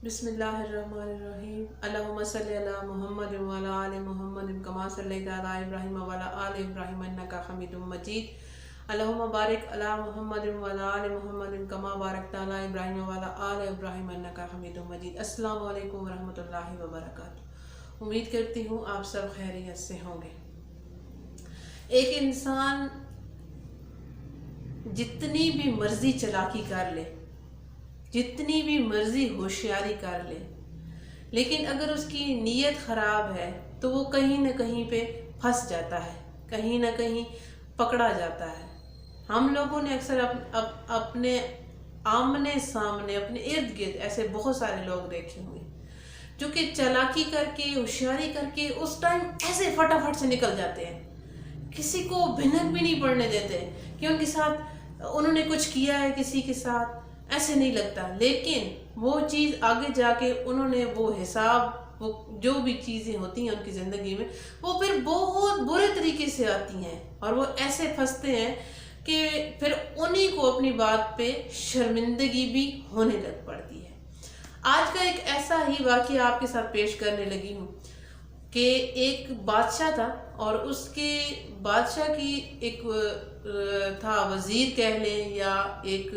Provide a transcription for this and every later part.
بسم اللہ الرحمن الرحیم اللہم صلی علی محمد وعلی آل محمد کما صلیت علی ابراہیم وعلی آل ابراہیم انکا حمید مجید اللہم بارک علی محمد وعلی آل محمد کما بارکت علی ابراہیم وعلی آل ابراہیم انکا حمید مجید۔ السلام علیکم ورحمۃ اللہ وبرکاتہ۔ امید کرتی ہوں آپ سب خیریت سے ہوں گے۔ ایک انسان جتنی بھی مرضی چالاکی کر لے، جتنی بھی مرضی ہوشیاری کر لے، لیکن اگر اس کی نیت خراب ہے تو وہ کہیں نہ کہیں پہ پھنس جاتا ہے، کہیں نہ کہیں پکڑا جاتا ہے۔ ہم لوگوں نے اکثر اپنے آمنے سامنے اپنے ارد گرد ایسے بہت سارے لوگ دیکھے ہوئے جو کہ چالاکی کر کے ہوشیاری کر کے اس ٹائم ایسے فٹافٹ سے نکل جاتے ہیں، کسی کو بھنک بھی نہیں پڑنے دیتے کہ ان کے ساتھ انہوں نے کچھ کیا ہے کسی کے ساتھ، ایسے نہیں لگتا۔ لیکن وہ چیز آگے جا کے انہوں نے وہ حساب، وہ جو بھی چیزیں ہوتی ہیں ان کی زندگی میں، وہ پھر بہت برے طریقے سے آتی ہیں اور وہ ایسے پھنستے ہیں کہ پھر انہی کو اپنی بات پہ شرمندگی بھی ہونے لگ پڑتی ہے۔ آج کا ایک ایسا ہی واقعہ آپ کے ساتھ پیش کرنے لگی ہوں کہ ایک بادشاہ تھا اور اس کے بادشاہ کی ایک تھا وزیر کہہ لیں یا ایک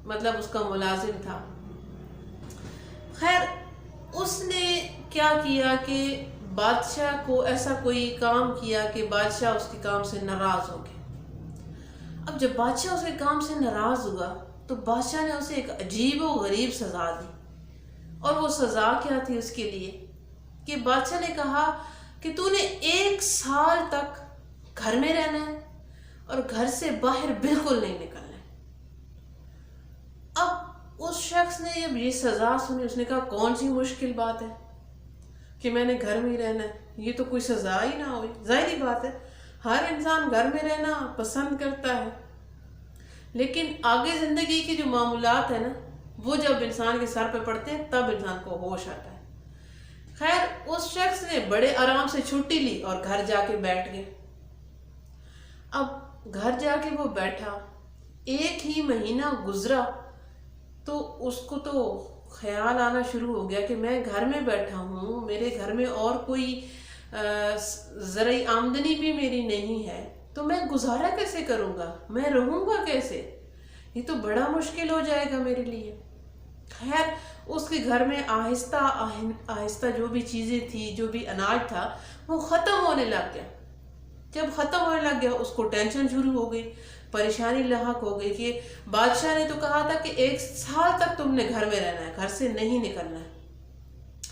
مطلب اس کا ملازم تھا۔ خیر، اس نے کیا کیا کہ بادشاہ کو ایسا کوئی کام کیا کہ بادشاہ اس کے کام سے ناراض ہو گیا۔ اب جب بادشاہ اس کے کام سے ناراض ہوا تو بادشاہ نے اسے ایک عجیب و غریب سزا دی، اور وہ سزا کیا تھی اس کے لیے کہ بادشاہ نے کہا کہ تو نے 1 سال تک گھر میں رہنا ہے اور گھر سے باہر بالکل نہیں نکلنا ہے۔ اب اس شخص نے جب یہ سزا سنی، اس نے کہا کون سی مشکل بات ہے کہ میں نے گھر میں ہی رہنا ہے، یہ تو کوئی سزا ہی نہ ہوئی۔ ظاہری بات ہے، ہر انسان گھر میں رہنا پسند کرتا ہے، لیکن آگے زندگی کی جو معمولات ہیں نا، وہ جب انسان کے سر پہ پڑتے ہیں تب انسان کو ہوش آتا ہے۔ خیر، اس شخص نے بڑے آرام سے چھٹی لی اور گھر جا کے بیٹھ گئے۔ اب گھر جا کے وہ بیٹھا، 1 ہی مہینہ گزرا تو اس کو تو خیال آنا شروع ہو گیا کہ میں گھر میں بیٹھا ہوں، میرے گھر میں اور کوئی زرعی آمدنی بھی میری نہیں ہے، تو میں گزارا کیسے کروں گا، میں رہوں گا کیسے، یہ تو بڑا مشکل ہو جائے گا میرے لیے۔ خیر، اس کے گھر میں آہستہ آہستہ جو بھی چیزیں تھی، جو بھی اناج تھا، وہ ختم ہونے لگ گیا۔ جب ختم ہونے لگ گیا اس کو ٹینشن شروع ہو گئی، پریشانی لاحق ہو گئی کہ بادشاہ نے تو کہا تھا کہ 1 سال تک تم نے گھر میں رہنا ہے، گھر سے نہیں نکلنا ہے،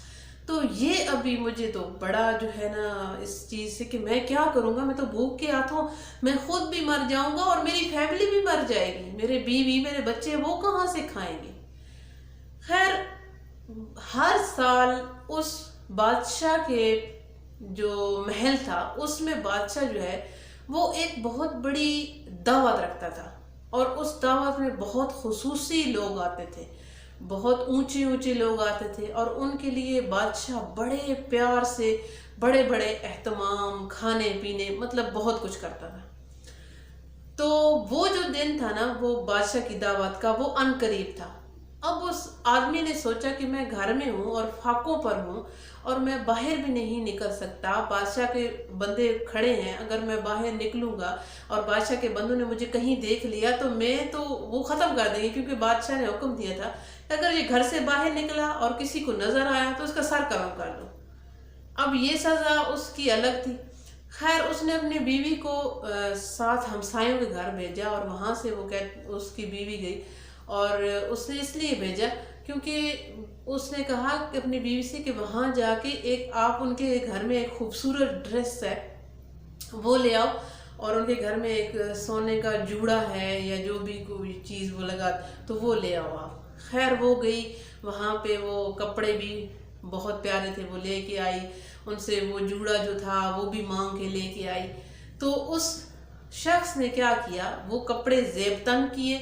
تو یہ ابھی مجھے تو بڑا جو ہے نا اس چیز سے کہ میں کیا کروں گا، میں تو بھوک کے ہاتھوں میں خود بھی مر جاؤں گا اور میری فیملی بھی مر جائے گی، میرے بیوی میرے بچے وہ کہاں سے کھائیں گے۔ خیر، ہر سال اس بادشاہ کے جو محل تھا اس میں بادشاہ جو ہے وہ ایک بہت بڑی دعوت رکھتا تھا، اور اس دعوت میں بہت خصوصی لوگ آتے تھے، بہت اونچے اونچے لوگ آتے تھے، اور ان کے لیے بادشاہ بڑے پیار سے بڑے بڑے اہتمام، کھانے پینے، مطلب بہت کچھ کرتا تھا۔ تو وہ جو دن تھا نا، وہ بادشاہ کی دعوت کا، وہ ان قریب تھا۔ اب اس آدمی نے سوچا کہ میں گھر میں ہوں اور فاقوں پر ہوں اور میں باہر بھی نہیں نکل سکتا، بادشاہ کے بندے کھڑے ہیں، اگر میں باہر نکلوں گا اور بادشاہ کے بندوں نے مجھے کہیں دیکھ لیا تو میں تو وہ ختم کر دیں گے، کیونکہ بادشاہ نے حکم دیا تھا کہ اگر یہ گھر سے باہر نکلا اور کسی کو نظر آیا تو اس کا سر قلم کر دو۔ اب یہ سزا اس کی الگ تھی۔ خیر، اس نے اپنی بیوی کو ساتھ ہمسایوں کے گھر بھیجا، اور وہاں سے وہ اس کی بیوی گئی، اور اس نے اس لیے بھیجا کیونکہ اس نے کہا کہ اپنی بیوی سے کہ وہاں جا کے آپ ان کے گھر میں ایک خوبصورت ڈریس ہے وہ لے آؤ، اور ان کے گھر میں ایک سونے کا جوڑا ہے یا جو بھی کوئی چیز وہ لگا تو وہ لے آؤ آپ۔ خیر، وہ گئی وہاں پہ، وہ کپڑے بھی بہت پیارے تھے وہ لے کے آئی، ان سے وہ جوڑا جو تھا وہ بھی مانگ کے لے کے آئی۔ تو اس شخص نے کیا کیا، وہ کپڑے زیب تن کیے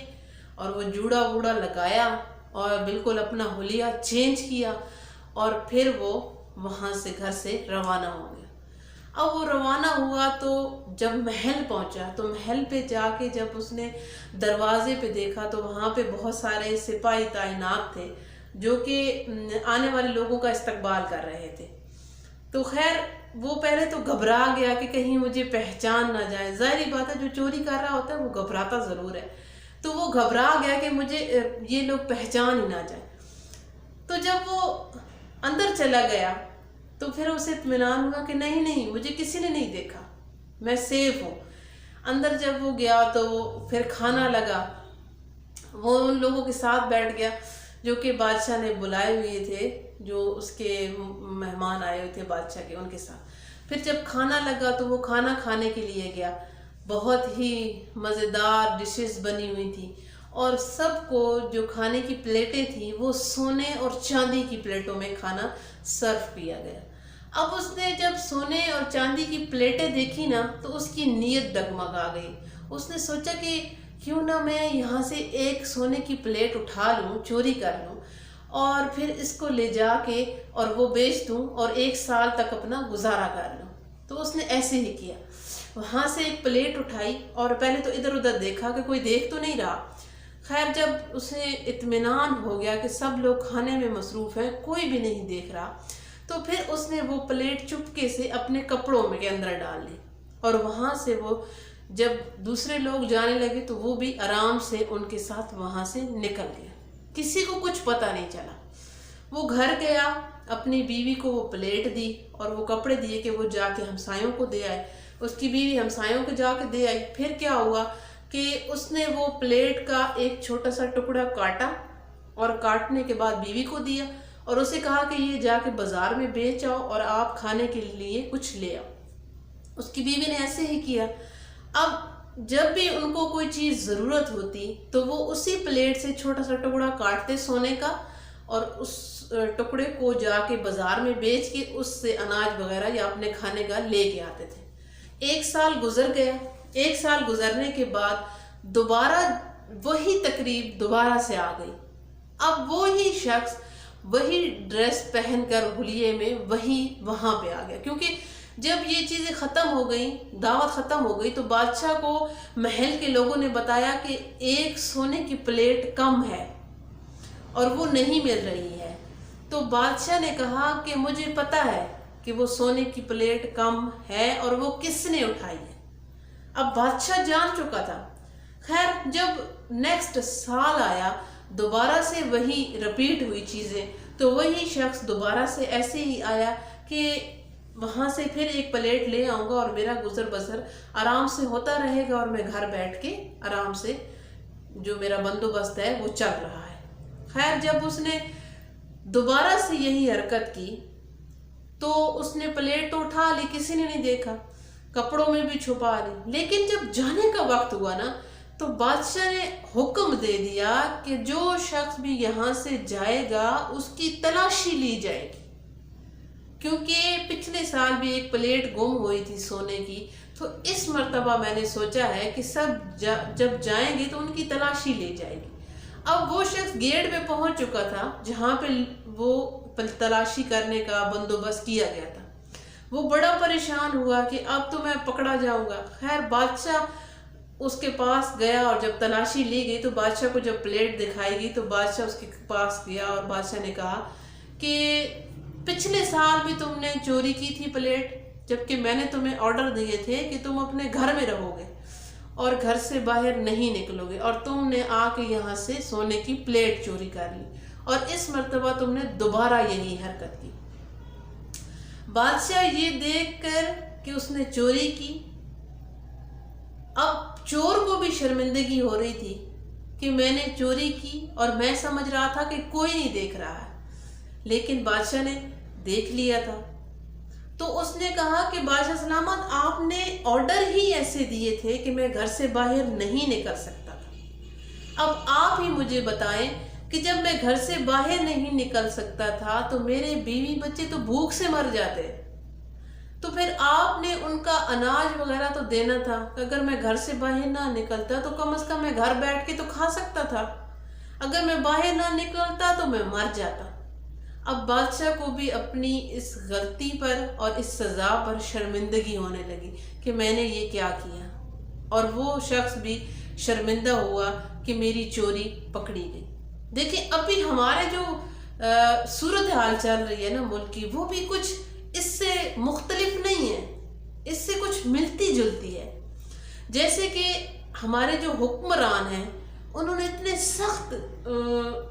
اور وہ جوڑا ووڑا لگایا اور بالکل اپنا حلیہ چینج کیا، اور پھر وہ وہاں سے گھر سے روانہ ہو گیا۔ اب وہ روانہ ہوا تو جب محل پہنچا تو محل پہ جا کے جب اس نے دروازے پہ دیکھا تو وہاں پہ بہت سارے سپاہی تعینات تھے جو کہ آنے والے لوگوں کا استقبال کر رہے تھے۔ تو خیر وہ پہلے تو گھبرا گیا کہ کہیں مجھے پہچان نہ جائے، ظاہری بات ہے جو چوری کر رہا ہوتا ہے وہ گھبراتا ضرور ہے، تو وہ گھبرا گیا کہ مجھے یہ لوگ پہچان ہی نہ جائیں۔ تو جب وہ اندر چلا گیا تو پھر اسے اطمینان ہوا کہ نہیں مجھے کسی نے نہیں دیکھا، میں سیف ہوں۔ اندر جب وہ گیا تو پھر کھانا لگا، وہ ان لوگوں کے ساتھ بیٹھ گیا جو کہ بادشاہ نے بلائے ہوئے تھے، جو اس کے مہمان آئے ہوئے تھے بادشاہ کے، ان کے ساتھ۔ پھر جب کھانا لگا تو وہ کھانا کھانے کے لیے گیا، بہت ہی مزیدار ڈشز بنی ہوئی تھیں، اور سب کو جو کھانے کی پلیٹیں تھیں وہ سونے اور چاندی کی پلیٹوں میں کھانا سرو کیا گیا۔ اب اس نے جب سونے اور چاندی کی پلیٹیں دیکھی نا تو اس کی نیت ڈگمگا گئی۔ اس نے سوچا کہ کیوں نہ میں یہاں سے ایک سونے کی پلیٹ اٹھا لوں، چوری کر لوں، اور پھر اس کو لے جا کے اور وہ بیچ دوں اور 1 سال تک اپنا گزارا کر لوں۔ تو اس نے ایسے ہی کیا، وہاں سے ایک پلیٹ اٹھائی اور پہلے تو ادھر ادھر دیکھا کہ کوئی دیکھ تو نہیں رہا۔ خیر جب اسے اطمینان ہو گیا کہ سب لوگ کھانے میں مصروف ہیں، کوئی بھی نہیں دیکھ رہا، تو پھر اس نے وہ پلیٹ چپکے سے اپنے کپڑوں میں کے اندر ڈال لی، اور وہاں سے وہ جب دوسرے لوگ جانے لگے تو وہ بھی آرام سے ان کے ساتھ وہاں سے نکل گیا، کسی کو کچھ پتہ نہیں چلا۔ وہ گھر گیا، اپنی بیوی کو وہ پلیٹ دی اور وہ کپڑے دیے کہ وہ جا کے ہمسایوں کو دے آئے۔ اس کی بیوی ہمسایوں کو جا کے دے آئی۔ پھر کیا ہوا کہ اس نے وہ پلیٹ کا ایک چھوٹا سا ٹکڑا کاٹا اور کاٹنے کے بعد بیوی کو دیا اور اسے کہا کہ یہ جا کے بازار میں بیچ آؤ اور آپ کھانے کے لیے کچھ لے آؤ۔ اس کی بیوی نے ایسے ہی کیا۔ اب جب بھی ان کو کوئی چیز ضرورت ہوتی تو وہ اسی پلیٹ سے چھوٹا سا ٹکڑا کاٹتے سونے کا اور اس ٹکڑے کو جا کے بازار میں بیچ کے اس سے اناج وغیرہ یا اپنے کھانے کا لے کے آتے تھے۔ 1 سال گزر گیا۔ 1 سال گزرنے کے بعد دوبارہ وہی تقریب دوبارہ سے آ گئی۔ اب وہی شخص وہی ڈریس پہن کر حلیے میں وہاں پہ آ گیا، کیونکہ جب یہ چیزیں ختم ہو گئیں، دعوت ختم ہو گئی، تو بادشاہ کو محل کے لوگوں نے بتایا کہ ایک سونے کی پلیٹ کم ہے اور وہ نہیں مل رہی ہے۔ تو بادشاہ نے کہا کہ مجھے پتا ہے کہ وہ سونے کی پلیٹ کم ہے اور وہ کس نے اٹھائی ہے۔ اب بادشاہ جان چکا تھا۔ خیر جب نیکسٹ سال آیا، دوبارہ سے وہی رپیٹ ہوئی چیزیں، تو وہی شخص دوبارہ سے ایسے ہی آیا کہ وہاں سے پھر ایک پلیٹ لے آؤں گا اور میرا گزر بسر آرام سے ہوتا رہے گا اور میں گھر بیٹھ کے آرام سے جو میرا بندوبست ہے وہ چل رہا ہے۔ خیر جب اس نے دوبارہ سے یہی حرکت کی تو اس نے پلیٹ تو اٹھا لی، کسی نے نہیں دیکھا، کپڑوں میں بھی چھپا لی، لیکن جب جانے کا وقت ہوا نا تو بادشاہ نے حکم دے دیا کہ جو شخص بھی یہاں سے جائے گا اس کی تلاشی لی جائے گی، کیونکہ پچھلے سال بھی ایک پلیٹ گم ہوئی تھی سونے کی، تو اس مرتبہ میں نے سوچا ہے کہ سب جب جائیں گے تو ان کی تلاشی لی جائے گی۔ اب وہ شخص گیٹ پہ پہنچ چکا تھا جہاں پہ وہ تلاشی کرنے کا بندوبست کیا گیا تھا۔ وہ بڑا پریشان ہوا کہ اب تو میں پکڑا جاؤں گا۔ خیر بادشاہ اس کے پاس گیا اور جب تلاشی لی گئی تو بادشاہ کو جب پلیٹ دکھائی گئی تو بادشاہ اس کے پاس گیا اور بادشاہ نے کہا کہ پچھلے سال بھی تم نے چوری کی تھی پلیٹ، جبکہ میں نے تمہیں آرڈر دیے تھے کہ تم اپنے گھر میں رہو گے اور گھر سے باہر نہیں نکلو گے، اور تم نے آ کے یہاں سے سونے کی پلیٹ چوری کر لی، اور اس مرتبہ تم نے دوبارہ یہی حرکت کی۔ بادشاہ یہ دیکھ کر کہ اس نے چوری کی، اب چور کو بھی شرمندگی ہو رہی تھی کہ میں نے چوری کی اور میں سمجھ رہا تھا کہ کوئی نہیں دیکھ رہا ہے، لیکن بادشاہ نے دیکھ لیا تھا۔ تو اس نے کہا کہ بادشاہ سلامت، آپ نے آرڈر ہی ایسے دیے تھے کہ میں گھر سے باہر نہیں نکل سکتا تھا، اب آپ ہی مجھے بتائیں کہ جب میں گھر سے باہر نہیں نکل سکتا تھا تو میرے بیوی بچے تو بھوک سے مر جاتے، تو پھر آپ نے ان کا اناج وغیرہ تو دینا تھا کہ اگر میں گھر سے باہر نہ نکلتا تو کم از کم میں گھر بیٹھ کے تو کھا سکتا تھا، اگر میں باہر نہ نکلتا تو میں مر جاتا۔ اب بادشاہ کو بھی اپنی اس غلطی پر اور اس سزا پر شرمندگی ہونے لگی کہ میں نے یہ کیا کیا، اور وہ شخص بھی شرمندہ ہوا کہ میری چوری پکڑی گئی۔ دیکھیں ابھی ہمارے جو صورت حال چل رہی ہے نا ملک کی، وہ بھی کچھ اس سے مختلف نہیں ہے، اس سے کچھ ملتی جلتی ہے۔ جیسے کہ ہمارے جو حکمران ہیں انہوں نے اتنے سخت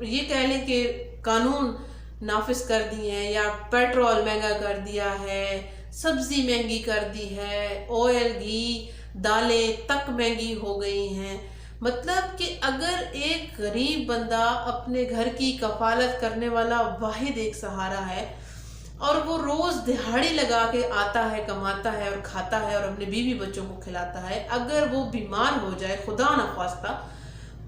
یہ کہہ لیں کہ قانون نافذ کر دیے ہیں، یا پیٹرول مہنگا کر دیا ہے، سبزی مہنگی کر دی ہے، آئل گھی دالیں تک مہنگی ہو گئی ہیں۔ مطلب کہ اگر ایک غریب بندہ اپنے گھر کی کفالت کرنے والا واحد ایک سہارا ہے، اور وہ روز دہاڑی لگا کے آتا ہے، کماتا ہے اور کھاتا ہے اور اپنے بیوی بچوں کو کھلاتا ہے، اگر وہ بیمار ہو جائے خدا نخواستہ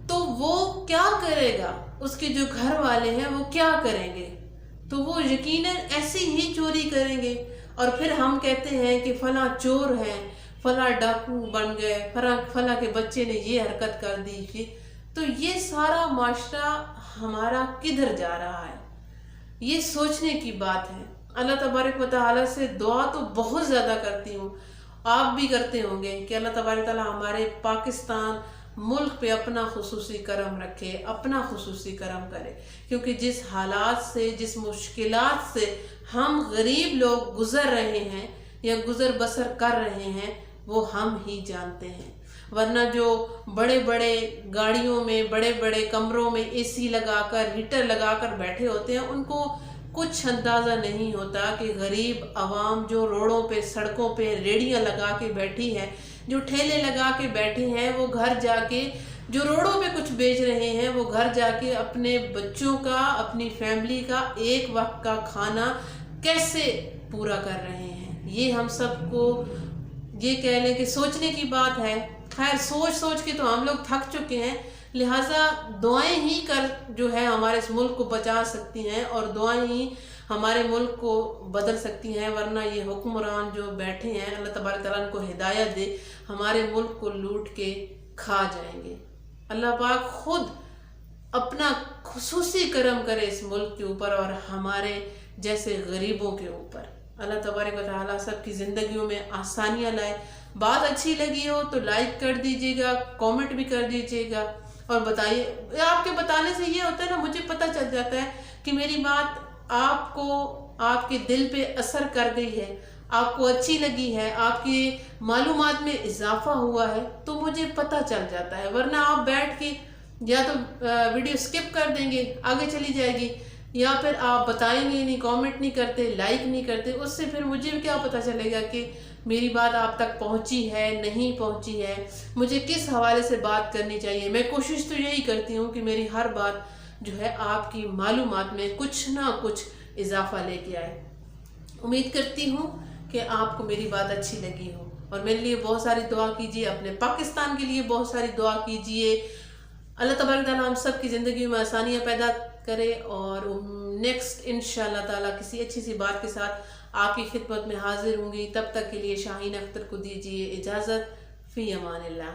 تو وہ کیا کرے گا؟ اس کے جو گھر والے ہیں وہ کیا کریں گے؟ تو وہ یقیناً ایسی ہی چوری کریں گے، اور پھر ہم کہتے ہیں کہ فلاں چور ہیں، فلاں ڈاکو بن گئے، فلاں کے بچے نے یہ حرکت کر دی۔ تو یہ سارا معاشرہ ہمارا کدھر جا رہا ہے؟ یہ سوچنے کی بات ہے۔ اللہ تبارک و تعالیٰ سے دعا تو بہت زیادہ کرتی ہوں، آپ بھی کرتے ہوں گے، کہ اللہ تبارک و تعالیٰ ہمارے پاکستان ملک پہ اپنا خصوصی کرم رکھے، اپنا خصوصی کرم کرے، کیونکہ جس حالات سے، جس مشکلات سے ہم غریب لوگ گزر رہے ہیں یا گزر بسر کر رہے ہیں وہ ہم ہی جانتے ہیں۔ ورنہ جو بڑے بڑے گاڑیوں میں، بڑے بڑے کمروں میں اے سی لگا کر، ہیٹر لگا کر بیٹھے ہوتے ہیں، ان کو کچھ اندازہ نہیں ہوتا کہ غریب عوام جو روڈوں پہ، سڑکوں پہ ریڑیاں لگا کے بیٹھی ہے، جو ٹھیلے لگا کے بیٹھے ہیں، وہ گھر جا کے جو روڈوں پہ کچھ بیچ رہے ہیں، وہ گھر جا کے اپنے بچوں کا، اپنی فیملی کا ایک وقت کا کھانا کیسے پورا کر رہے ہیں۔ یہ ہم سب کو یہ کہہ لیں کہ سوچنے کی بات ہے۔ خیر سوچ کے تو ہم لوگ تھک چکے ہیں، لہٰذا دعائیں ہی جو ہے ہمارے اس ملک کو بچا سکتی ہیں، اور دعائیں ہی ہمارے ملک کو بدل سکتی ہیں، ورنہ یہ حکمران جو بیٹھے ہیں اللہ تبارک تعالیٰ ان کو ہدایت دے، ہمارے ملک کو لوٹ کے کھا جائیں گے۔ اللہ پاک خود اپنا خصوصی کرم کرے اس ملک کے اوپر اور ہمارے جیسے غریبوں کے اوپر۔ اللہ تبارک و تعالیٰ سب کی زندگیوں میں آسانیاں لائے۔ بات اچھی لگی ہو تو لائک کر دیجیے گا، کامنٹ بھی کر دیجیے گا، اور بتائیے۔ آپ کے بتانے سے یہ ہوتا ہے نا، مجھے پتہ چل جاتا ہے کہ میری بات آپ کو، آپ کے دل پہ اثر کر گئی ہے، آپ کو اچھی لگی ہے، آپ کی معلومات میں اضافہ ہوا ہے، تو مجھے پتہ چل جاتا ہے۔ ورنہ آپ بیٹھ کے یا تو ویڈیو سکپ کر دیں گے، آگے چلی جائے گی، یا پھر آپ بتائیں گے نہیں، کامنٹ نہیں کرتے، لائک نہیں کرتے، اس سے پھر مجھے کیا پتہ چلے گا کہ میری بات آپ تک پہنچی ہے نہیں پہنچی ہے، مجھے کس حوالے سے بات کرنی چاہیے۔ میں کوشش تو یہی کرتی ہوں کہ میری ہر بات جو ہے آپ کی معلومات میں کچھ نہ کچھ اضافہ لے کے آئے۔ امید کرتی ہوں کہ آپ کو میری بات اچھی لگی ہو، اور میرے لیے بہت ساری دعا کیجیے، اپنے پاکستان کے لیے بہت ساری دعا کیجیے۔ اللہ تبارک تعالیٰ ہم سب کی زندگی میں آسانیاں پیدا کرے، اور نیکسٹ انشاءاللہ تعالیٰ کسی اچھی سی بات کے ساتھ آپ کی خدمت میں حاضر ہوں گی۔ تب تک کے لیے شاہین اختر کو دیجیے اجازت۔ فی امان اللہ۔